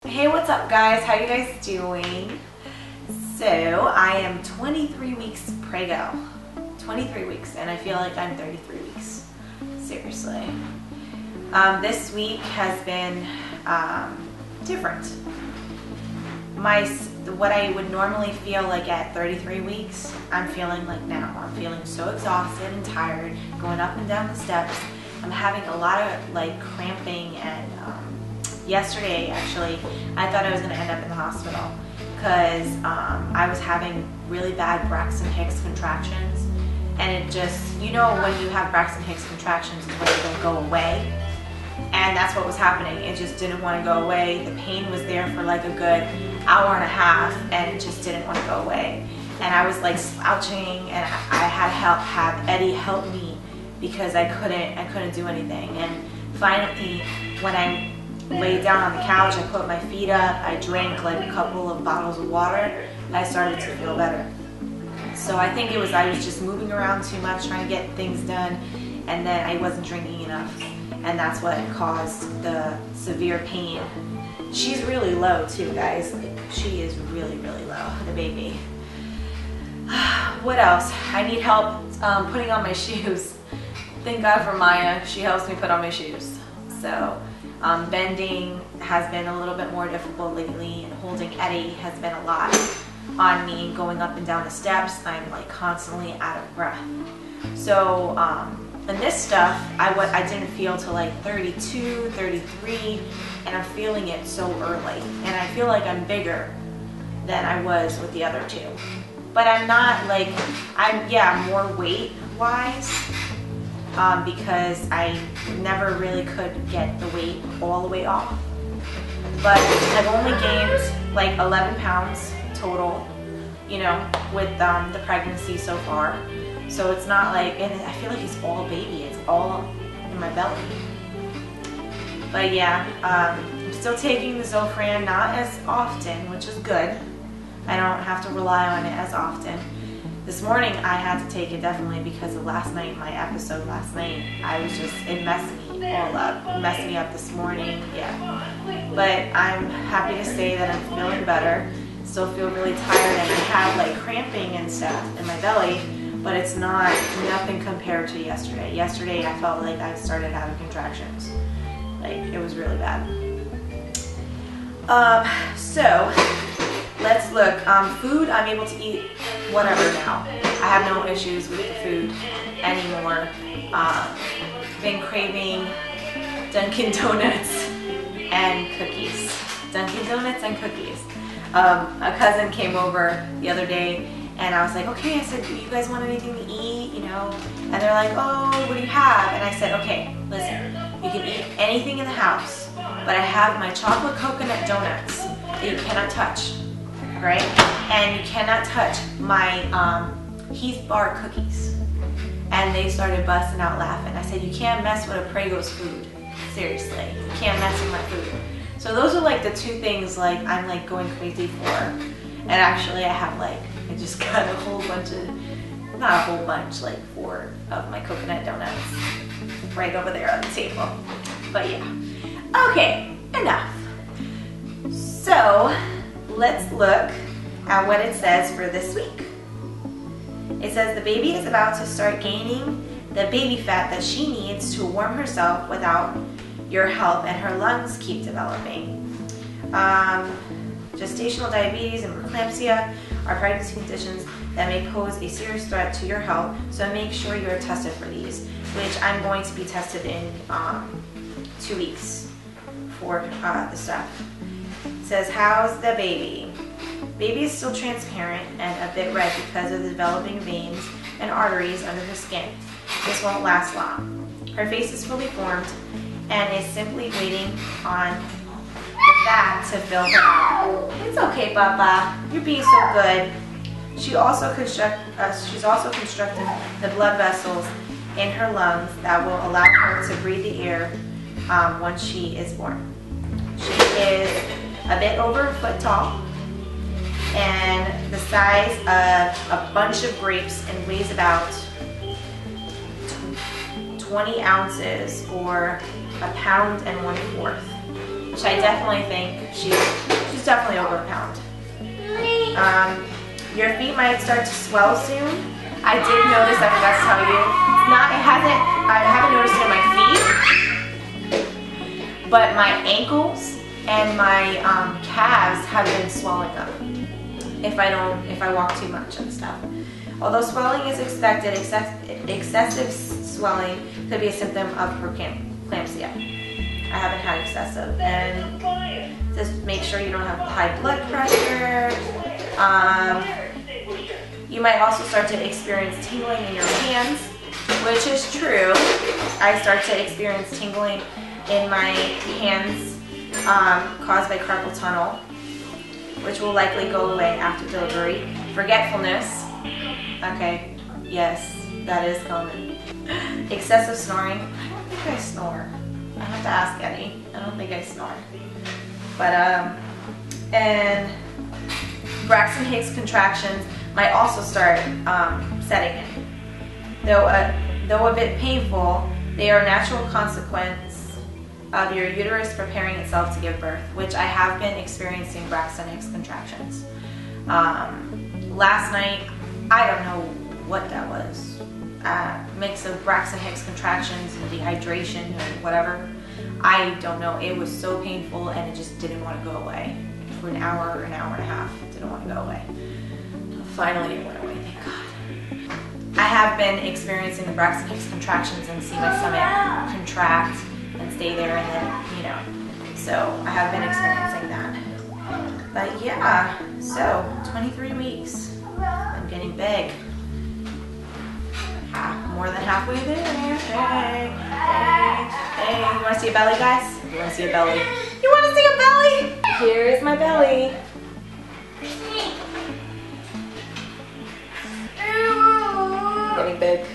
Hey, what's up guys? How you guys doing? So I am 23 weeks prego. 23 weeks and I feel like I'm 33 weeks. Seriously. This week has been different. What I would normally feel like at 33 weeks, I'm feeling like now. I'm feeling so exhausted and tired, going up and down the steps. I'm having a lot of like cramping, and yesterday actually I thought I was going to end up in the hospital because I was having really bad Braxton Hicks contractions, and it just, you know, when you have Braxton Hicks contractions is when they don't go away, and that's what was happening. It just didn't want to go away. The pain was there for like a good hour and a half and it just didn't want to go away, and I was like slouching, and I had to have Eddie help me because I couldn't do anything. And finally, when I laid down on the couch, I put my feet up, I drank like a couple of bottles of water, I started to feel better. So I think I was just moving around too much, trying to get things done, and then I wasn't drinking enough, and that's what caused the severe pain. She's really low too, guys. Like, she is really, really low, the baby. What else? I need help putting on my shoes. Thank God for Maya. She helps me put on my shoes. So bending has been a little bit more difficult lately, and holding Eddie has been a lot on me. Going up and down the steps, I'm like constantly out of breath. So and this stuff I didn't feel till like 32, 33, and I'm feeling it so early, and I feel like I'm bigger than I was with the other two, but I'm not like, I'm more weight wise, because I never really could get the weight all the way off. But I've only gained like 11 pounds total, you know, with the pregnancy so far. So it's not like, and I feel like it's all baby, it's all in my belly. But yeah, I'm still taking the Zofran, not as often, which is good. I don't have to rely on it as often. This morning I had to take it definitely because of last night, my episode last night. It messed me all up. It messed me up this morning, yeah. But I'm happy to say that I'm feeling better. Still feel really tired, and I have like cramping and stuff in my belly, but it's nothing compared to yesterday. Yesterday I felt like I started having contractions. Like, it was really bad. So let's look. Food, I'm able to eat whatever now. I have no issues with the food anymore. Been craving Dunkin' Donuts and cookies. Dunkin' Donuts and cookies. A cousin came over the other day, and I was like, okay, I said, do you guys want anything to eat, you know? And they're like, oh, what do you have? And I said, okay, listen, you can eat anything in the house, but I have my chocolate coconut donuts that you cannot touch. Right? And you cannot touch my Heath Bar cookies. And they started busting out laughing. I said, you can't mess with a prego's food. Seriously, you can't mess with my food. So those are like the two things like I'm like going crazy for. And actually I have like, I just got a whole bunch of, not a whole bunch, like 4 of my coconut donuts right over there on the table. But yeah. Okay, enough. So let's look at what it says for this week. It says the baby is about to start gaining the baby fat that she needs to warm herself without your help, and her lungs keep developing. Gestational diabetes and preeclampsia are pregnancy conditions that may pose a serious threat to your health, so make sure you're tested for these, which I'm going to be tested in 2 weeks for the stuff. It says, how's the baby? Baby is still transparent and a bit red because of the developing veins and arteries under her skin. This won't last long. Her face is fully formed and is simply waiting on the fat to fill her out. It's okay, Papa. You're being so good. She's also constructing the blood vessels in her lungs that will allow her to breathe the air once she is born. She is a bit over a foot tall and the size of a bunch of grapes, and weighs about 20 ounces or 1 1/4 pounds, which I definitely think she's definitely over a pound. Your feet might start to swell soon. I did notice, I forgot to tell you, I haven't noticed it in my feet, but my ankles and my calves have been swelling up if I walk too much and stuff. Although swelling is expected, excessive swelling could be a symptom of preeclampsia. I haven't had excessive. And just make sure you don't have high blood pressure. You might also start to experience tingling in your hands, which is true. I start to experience tingling in my hands caused by carpal tunnel, which will likely go away after delivery. Forgetfulness. Okay, yes, that is common. Excessive snoring. I don't think I snore. I have to ask Eddie. I don't think I snore. But, and Braxton Hicks contractions might also start setting in. Though a bit painful, they are a natural consequence of your uterus preparing itself to give birth, which I have been experiencing Braxton Hicks contractions. Last night, I don't know what that was. Mix of Braxton Hicks contractions and dehydration or whatever. I don't know. It was so painful and it just didn't want to go away. For an hour and a half, it didn't want to go away. Finally, it went away, thank God. I have been experiencing the Braxton Hicks contractions and see my stomach contract and stay there and then, you know. So I have been experiencing that. But yeah, so 23 weeks. I'm getting big. More than halfway there. Hey, hey, hey. You want to see a belly, guys? You want to see a belly? You want to see a belly? Here's my belly. Getting big.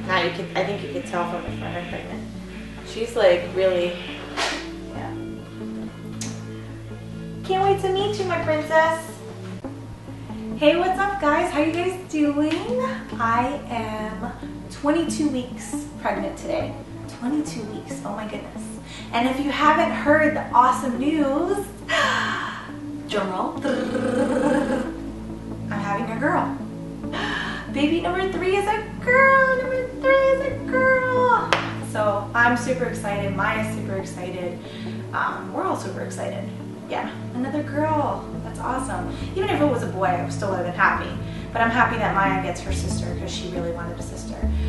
Now you can, I think you can tell from the front I'm pregnant. She's like really, yeah. Can't wait to meet you, my princess. Hey, what's up guys? How you guys doing? I am 22 weeks pregnant today. 22 weeks, oh my goodness. And if you haven't heard the awesome news, drum roll, I'm having a girl. Baby number 3 is a girl, number 3 is a girl. So I'm super excited, Maya's super excited. We're all super excited. Yeah, another girl, that's awesome. Even if it was a boy, I still would have been happy. But I'm happy that Maya gets her sister because she really wanted a sister.